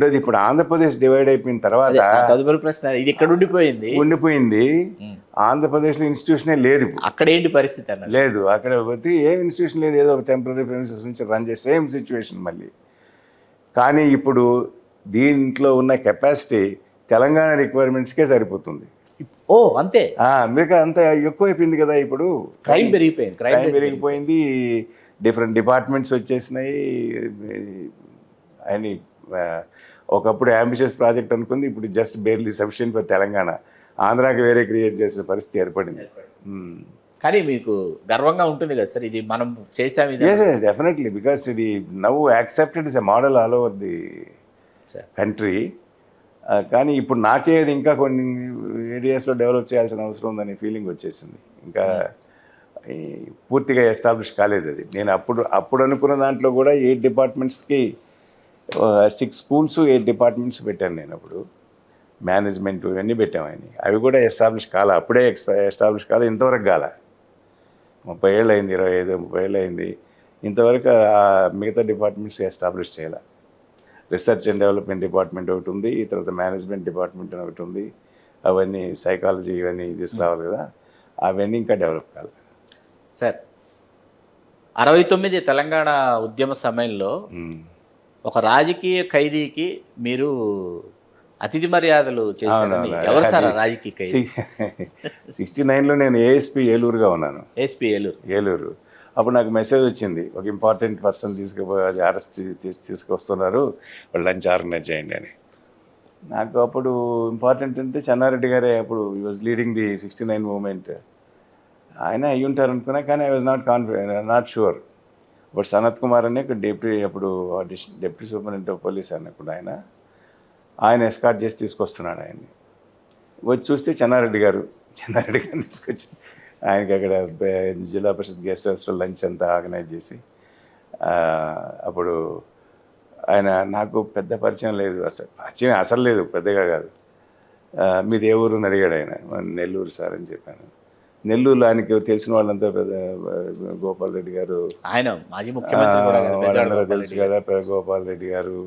రెండోది ఇప్పుడు ఆంధ్రప్రదేశ్ డివైడ్ అయిపోయిన తర్వాత నా తదుపరి ప్రశ్న ఇది ఇక్కడ ఉండిపోయింది. ఉండిపోయింది. ఆంధ్రప్రదేశ్లో ఇన్స్టిట్యూషనే లేదు ఇప్పుడు. అక్కడ ఏంటి పరిస్థితి అన్న? లేదు, అక్కడ పోతే ఏం ఇన్స్టిట్యూషన్ లేదు, ఏదో ఒక టెంపరీ ప్రెమిసెస్ నుంచి రన్ చేసే సేమ్ సిచ్యువేషన్ మళ్ళీ. కానీ ఇప్పుడు దీంట్లో ఉన్న కెపాసిటీ తెలంగాణ రిక్వైర్మెంట్స్కే సరిపోతుంది. ఓ అంతే, మీకు అంత ఎక్కువైపోయింది కదా. ఇప్పుడు క్రైమ్ పెరిగిపోయింది, క్రైమ్ పెరిగిపోయింది, డిఫరెంట్ డిపార్ట్మెంట్స్ వచ్చేసినాయి. అని ఒకప్పుడు అంబిషియస్ ప్రాజెక్ట్ అనుకుంది, ఇప్పుడు just barely sufficient for Telangana. ఆంధ్రాకి వేరే క్రియేట్ చేసిన పరిస్థితి ఏర్పడింది. కానీ మీకు గర్వంగా ఉంటుంది కదా సార్, ఇది మనం చేసాం. ఇది డెఫినెట్లీ, బికాస్ ఇది now accepted is a model all over the country. కానీ ఇప్పుడు నాకే అది ఇంకా కొన్ని ఏరియాస్లో డెవలప్ చేయాల్సిన అవసరం ఉందనే ఫీలింగ్ వచ్చేసింది. ఇంకా పూర్తిగా ఎస్టాబ్లిష్ కాలేదు అది. నేను అప్పుడు అనుకున్న దాంట్లో కూడా 8 డిపార్ట్మెంట్స్కి 6 స్కూల్స్ 8 డిపార్ట్మెంట్స్ పెట్టాను నేను. అప్పుడు మేనేజ్మెంట్ ఇవన్నీ పెట్టామని, అవి కూడా ఎస్టాబ్లిష్ కాలే. అప్పుడే ఎస్టాబ్లిష్ కాలే, ఇంతవరకు కాలే. 30 ఏళ్ళు అయింది, 25-30 ఏళ్ళు అయింది, ఇంతవరకు మిగతా డిపార్ట్మెంట్స్ ఎస్టాబ్లిష్ చేయాలి. రీసెర్చ్ అండ్ డెవలప్మెంట్ డిపార్ట్మెంట్ ఒకటి ఉంది, ఈ తర్వాత మేనేజ్మెంట్ డిపార్ట్మెంట్ ఒకటి ఉంది. అవన్నీ సైకాలజీ ఇవన్నీ తీసుకురావాలి కదా, అవన్నీ ఇంకా డెవలప్ కావాలి. సార్ 69 తెలంగాణ ఉద్యమ సమయంలో ఒక రాజకీయ ఖైదీకి మీరు అతిథి మర్యాదలు చేశారని, ఎవరు సార్ రాజకీయ ఖైదీ? 69లో నేను ఏఎస్పీ ఏలూరుగా ఉన్నాను. ఏఎస్పీ ఏలూరు. అప్పుడు నాకు మెసేజ్ వచ్చింది, ఒక ఇంపార్టెంట్ పర్సన్ తీసుకుపోయి అరెస్ట్ తీసుకొస్తున్నారు, వాళ్ళు లంచ్ ఆర్గనైజ్ చేయండి అని. నాకు అప్పుడు ఇంపార్టెంట్ అంటే చెన్నారెడ్డి గారే, అప్పుడు ఈ వాజ్ లీడింగ్ ది 69 మూమెంట్. ఆయన అయ్యి ఉంటారు అనుకున్నా, కానీ I was not sure. But Sanath Kumar అనే అప్పుడు డిప్యూటీ సూపరింటెండెంట్ ఆఫ్ పోలీస్ అన్నప్పుడు ఆయన ఎస్కార్ట్ చేసి తీసుకొస్తున్నాడు ఆయన్ని. వచ్చి చూస్తే చెన్నారెడ్డి గారిని తీసుకొచ్చి ఆయనకి అక్కడ జిల్లా పరిషత్ గెస్ట్ హౌస్లో లంచ్ అంతా ఆర్గనైజ్ చేసి, అప్పుడు ఆయన నాకు పెద్ద పరిచయం లేదు, అసలు లేదు, పెద్దగా కాదు. మీది ఏ ఊరు అని అడిగాడు ఆయన. నెల్లూరు సార్ అని చెప్పాను. నెల్లూరులో ఆయనకి తెలిసిన వాళ్ళంతా పెద్ద గోపాల్ రెడ్డి గారు, ఆయన మాజీ ముఖ్యమంత్రి వాళ్ళందరూ తెలుసు కదా, గోపాల్ రెడ్డి గారు,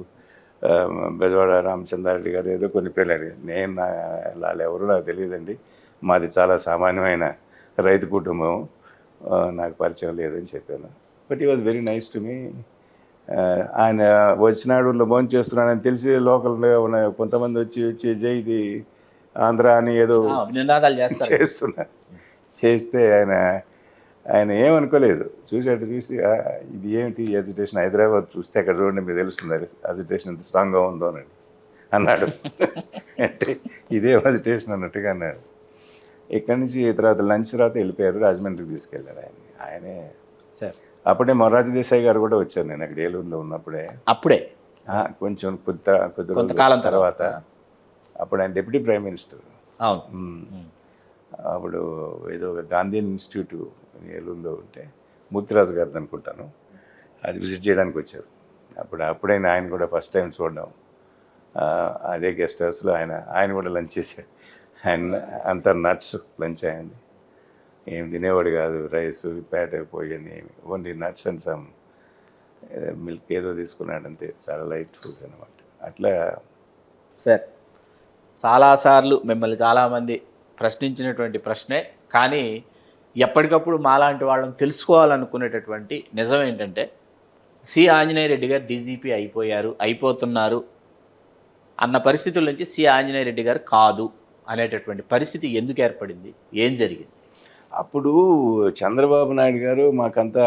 బెజవాడ రామచంద్రారెడ్డి గారు, ఏదో కొన్ని పేర్లు అడిగారు. నేను వాళ్ళు ఎవరు నాకు తెలియదండి, మాది చాలా సామాన్యమైన రైతు కుటుంబం, నాకు పరిచయం లేదని చెప్పాను. బట్ ఈ was very nice to me. ఆయన వచ్చినాడు, భోజనం చేస్తున్నాడని తెలిసి లోకల్గా ఉన్న కొంతమంది వచ్చి జైది ఆంధ్ర అని ఏదో నినాదాలు చేస్తే ఆయన ఏమనుకోలేదు. చూసి ఇది ఏమిటి ఎజిటేషన్, హైదరాబాద్ చూస్తే అక్కడ చూడండి మీకు తెలుస్తుంది ఎజిటేషన్ ఎంత స్ట్రాంగ్గా ఉందో అని అన్నాడు. అంటే ఇదే ఎజిటేషన్ అన్నట్టుగా అన్నాడు. ఇక్కడి నుంచి తర్వాత లంచ్ తర్వాత వెళ్ళిపోయారు, రాజమండ్రికి తీసుకెళ్ళారు ఆయనే సార్. అప్పుడే మొరార్జీ దేశాయ్ గారు కూడా వచ్చారు, నేను అక్కడ ఏలూరులో ఉన్నప్పుడే. అప్పుడే కొంచెం కొంతకాలం తర్వాత అప్పుడు ఆయన డిప్యూటీ ప్రైమ్ మినిస్టర్. అప్పుడు ఏదో ఒక గాంధీ ఇన్స్టిట్యూట్ ఏలూరులో ఉంటే మూర్తిరాజు గారిది అనుకుంటాను, అది విజిట్ చేయడానికి వచ్చారు. అప్పుడే ఆయన కూడా ఫస్ట్ టైం చూడడం, అదే గెస్ట్ హౌస్లో ఆయన కూడా లంచ్ చేశారు. ఆయన అంత నట్స్ లంచ్ అయింది, ఏం తినేవాడు కాదు, రైస్ పేట పోయని ఏమి, only nuts and some milk ఏదో తీసుకున్నాడు అంతే, చాలా లైట్ ఫుడ్ అనమాట. అట్లా సార్ చాలాసార్లు మిమ్మల్ని చాలామంది ప్రశ్నించినటువంటి ప్రశ్నే, కానీ ఎప్పటికప్పుడు మాలాంటి వాళ్ళని తెలుసుకోవాలనుకునేటటువంటి నిజం ఏంటంటే, సి ఆంజనేయ రెడ్డి గారు డీజీపీ అయిపోతున్నారు అన్న పరిస్థితుల నుంచి సి ఆంజనేయ రెడ్డి గారు కాదు అనేటటువంటి పరిస్థితి ఎందుకు ఏర్పడింది, ఏం జరిగింది? అప్పుడు చంద్రబాబు నాయుడు గారు మాకంతా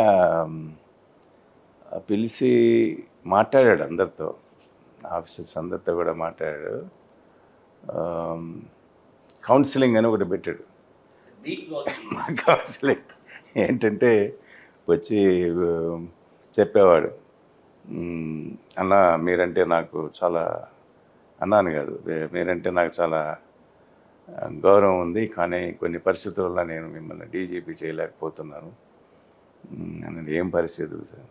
పిలిచి మాట్లాడాడు, అందరితో, ఆఫీసర్స్ అందరితో కూడా మాట్లాడాడు. కౌన్సిలింగ్ అని ఒకటి పెట్టాడు. కౌన్సిలింగ్ ఏంటంటే వచ్చి చెప్పేవాడు, అన్న మీరంటే నాకు చాలా, అన్నాను కాదు, మీరంటే నాకు చాలా గౌరవం ఉంది, కానీ కొన్ని పరిస్థితుల వల్ల నేను మిమ్మల్ని డీజీపీ చేయలేకపోతున్నాను అన్నది. ఏం పరిస్థితి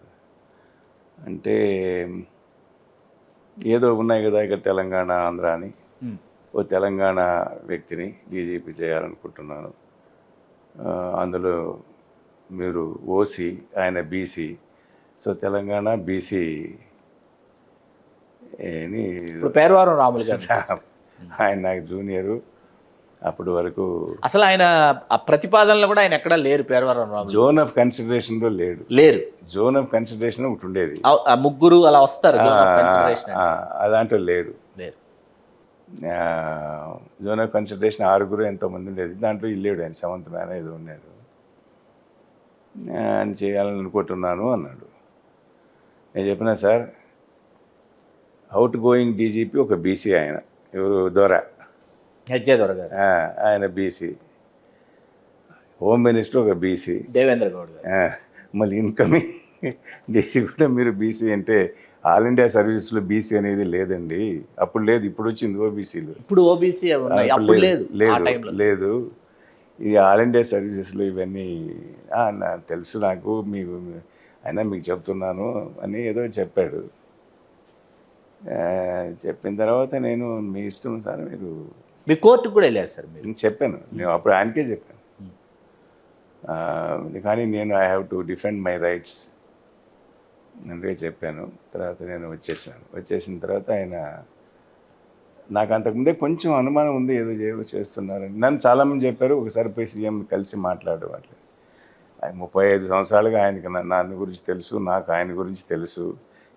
అంటే, ఏదో ఉన్నాయి కదా ఇక్కడ తెలంగాణ ఆంధ్ర అని, ఓ తెలంగాణ వ్యక్తిని డీజీపీ చేయాలనుకుంటున్నాను, అందులో మీరు ఓసీ, ఆయన బీసీ, సో తెలంగాణ బీసీ అని ఇప్పుడు పేరవారం రాములు గారు ఆయన నాకు జూనియరు. అప్పటి వరకు అసలు ఆయన ఆ ప్రతిపాదనలో కూడా ఆయన ఎక్కడా లేరు. పేరవారం రాములు జోన్ ఆఫ్ కన్సిడరేషన్లో లేడు. లేరు. జోన్ ఆఫ్ కన్సిడరేషన్ ఒకటి ఉండేది, ఆ ముగ్గురు అలా వస్తారు zone of consideration అంటే. దాంట్లో లేడు. లేరు. జోన్ ఆఫ్ కన్సిడరేషన్ 6 ఎంతోమంది ఉండేది, దాంట్లో ఇల్లేడు ఆయన. సెవెంత్ మ్యాన్ ఏదో ఉన్నాడు. ఆయన చేయాలని అనుకుంటున్నాను అన్నాడు. నేను చెప్పినా సార్, అవుట్ గోయింగ్ డీజీపీ ఒక బీసీ, ఆయన ఎవరు దొర, హెచ్జే దొర గారు, ఆయన బీసీ. హోమ్ మినిస్టర్ ఒక బీసీ, దేవేంద్ర గౌడ్ గారు. మళ్ళీ ఇన్కమింగ్ డీసీ కూడా మీరు బీసీ అంటే ఆల్ ఇండియా సర్వీస్లో బీసీ అనేది లేదండి. అప్పుడు లేదు, ఇప్పుడు వచ్చింది ఓబీసీలు. ఇప్పుడు ఓబీసీ ఉన్నాయి, అప్పుడు లేదు. ఆ టైంలో లేదు. ఇది ఆల్ ఇండియా సర్వీసెస్లో ఇవన్నీ నాకు తెలుసు, నాకు మీకు అయినా మీకు చెప్తున్నాను అని ఏదో చెప్పాడు. చెప్పిన తర్వాత నేను మీ ఇష్టం సార్, మీరు మీ కోర్టుకు కూడా వెళ్ళారు సార్ మీరు? చెప్పాను, నేను అప్పుడు ఆయనకే చెప్పాను. కానీ నేను I have to defend my rights అందుకే చెప్పాను. తర్వాత నేను వచ్చేసిన తర్వాత ఆయన, నాకు అంతకుముందే కొంచెం అనుమానం ఉంది, ఏదో చేస్తున్నారని. నన్ను చాలామంది చెప్పారు, ఒకసారి పోయి సీఎం కలిసి మాట్లాడు అట్లా. 35 సంవత్సరాలుగా ఆయనకి నన్ను గురించి తెలుసు, నాకు ఆయన గురించి తెలుసు.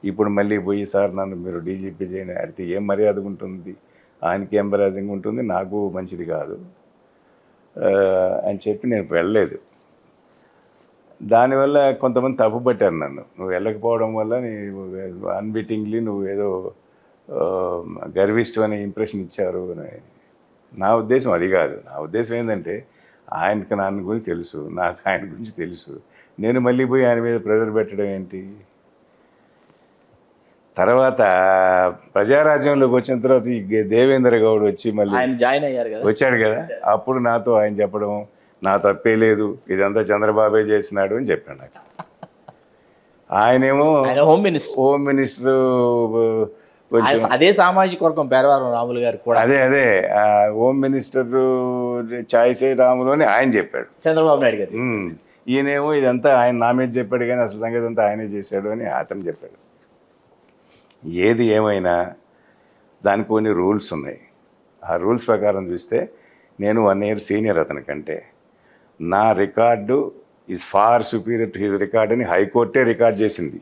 ఇప్పుడు మళ్ళీ పోయి సార్ నన్ను మీరు డీజీపీ చేయని అడిగితే ఏం మర్యాద ఉంటుంది, ఆయనకి ఏం మర్యాదగా ఉంటుంది, నాకు మంచిది కాదు అని చెప్పి నేను వెళ్ళలేదు. దానివల్ల కొంతమంది తప్పుపట్టారు నన్ను, నువ్వు వెళ్ళకపోవడం వల్ల అన్బిటింగ్లీ నువ్వు ఏదో గర్విష్ఠం అనే ఇంప్రెషన్ ఇచ్చారు అని. నా ఉద్దేశం అది కాదు. నా ఉద్దేశం ఏంటంటే, ఆయనకి నా గురించి తెలుసు, నాకు ఆయన గురించి తెలుసు. నేను మళ్ళీ పోయి ఆయన మీద ప్రెజర్ పెట్టడం ఏంటి? తర్వాత ప్రజారాజ్యంలోకి వచ్చిన తర్వాత ఈ దేవేంద్ర గౌడ్ వచ్చి మళ్ళీ ఆయన జాయిన్ అయ్యారు కదా, వచ్చాడు కదా, అప్పుడు నాతో ఆయన చెప్పడం, నా తప్పే లేదు, ఇదంతా చంద్రబాబే చేసినాడు అని చెప్పాడు నాకు. ఆయనేమో హోమ్ మినిస్టర్ కొంచెం అదే సామాజిక వర్గం పేరవారం రాములు గారు కూడా. అదే హోమ్ మినిస్టర్ చాయిసే రాములు అని ఆయన చెప్పాడు, చంద్రబాబు నాయుడు గారు. ఈయనేమో ఇదంతా ఆయన నా మీద చెప్పాడు, కానీ అసలు సంగతి అంతా ఆయనే చేశాడు అని అతను చెప్పాడు. ఏది ఏమైనా దానికి కొన్ని రూల్స్ ఉన్నాయి. ఆ రూల్స్ ప్రకారం చూస్తే నేను 1 year సీనియర్ అతనికంటే. నా record is far superior to his record అని హైకోర్టే రికార్డ్ చేసింది.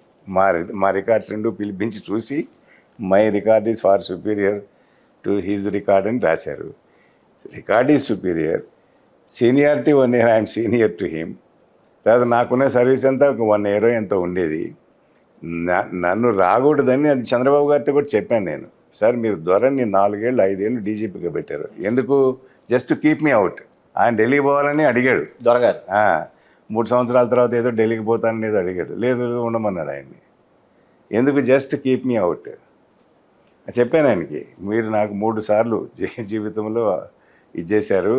మా రికార్డ్స్ 2 పిలిపించి చూసి my record is far superior to his record అని రాశారు. Record is superior, seniority 1 year I'm senior to him. తర్వాత నాకున్న సర్వీస్ అంతా ఒక 1 year ఎంతో ఉండేది. నన్ను రాకూడదని అది చంద్రబాబు గారితో కూడా చెప్పాను నేను. సార్ మీరు దొరని 4 ఏళ్ళు 5 ఏళ్ళు డీజీపీగా పెట్టారు, ఎందుకు? Just keep me out. ఆయన ఢిల్లీకి పోవాలని అడిగాడు దొరగారు. 3 సంవత్సరాల తర్వాత ఏదో ఢిల్లీకి పోతానని ఏదో అడిగాడు, లేదు ఉండమన్నాడు ఆయన్ని. ఎందుకు? జస్ట్ కీప్ మీ అవుట్ చెప్పాను ఆయనకి. మీరు నాకు 3 సార్లు జీవితంలో ఇది చేశారు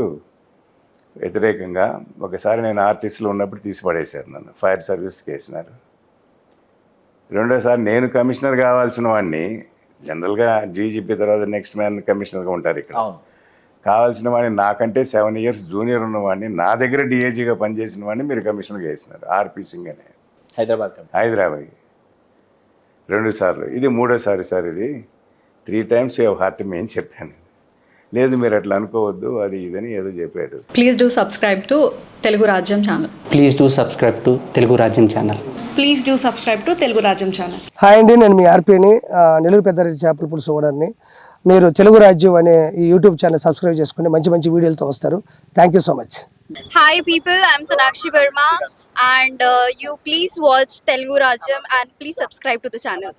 వ్యతిరేకంగా. ఒకసారి నేను ఆర్టిస్ట్లో ఉన్నప్పుడు తీసి పడేశారు, నన్ను ఫైర్ సర్వీస్కి వేసినారు. రెండోసారి నేను కమిషనర్ కావాల్సిన వాడిని, జనరల్గా డీజీపీ తర్వాత నెక్స్ట్ మ్యాన్ కమిషనర్గా ఉంటారు ఇక్కడ, కావాల్సిన వాడిని నాకంటే 7 years జూనియర్ ఉన్నవాడిని, నా దగ్గర డిఏజీగా పనిచేసిన వాడిని మీరు కమిషనర్గా వేసినారు, ఆర్పి సింగ్ అనే, హైదరాబాద్ 2 సార్లు. ఇది 3వసారి సార్, ఇది 3 times you have hurt me అని చెప్పాను. లేదు మీరు అట్లా అనుకోవద్దు, అది ఇదని ఏదో చెప్పాడు. Please do subscribe to Telugu Rajyam channel. Please do subscribe to Telugu Rajyam channel. Please do subscribe to Telugu Rajyam channel. Hi అండి, నేను మీ ఆర్పీని, నెల్లూరు పెద్దారెడ్డి చేపల పులుసు ఓనర్ని. మీరు తెలుగు రాజ్యం అనే ఈ యూట్యూబ్ ఛానల్ సబ్స్క్రైబ్ చేసుకుని మంచి వీడియోలతో వస్తారు. Thank you so much. Hi people, I'm Sonakshi Verma and you please watch Telugu Rajyam and please subscribe to the channel.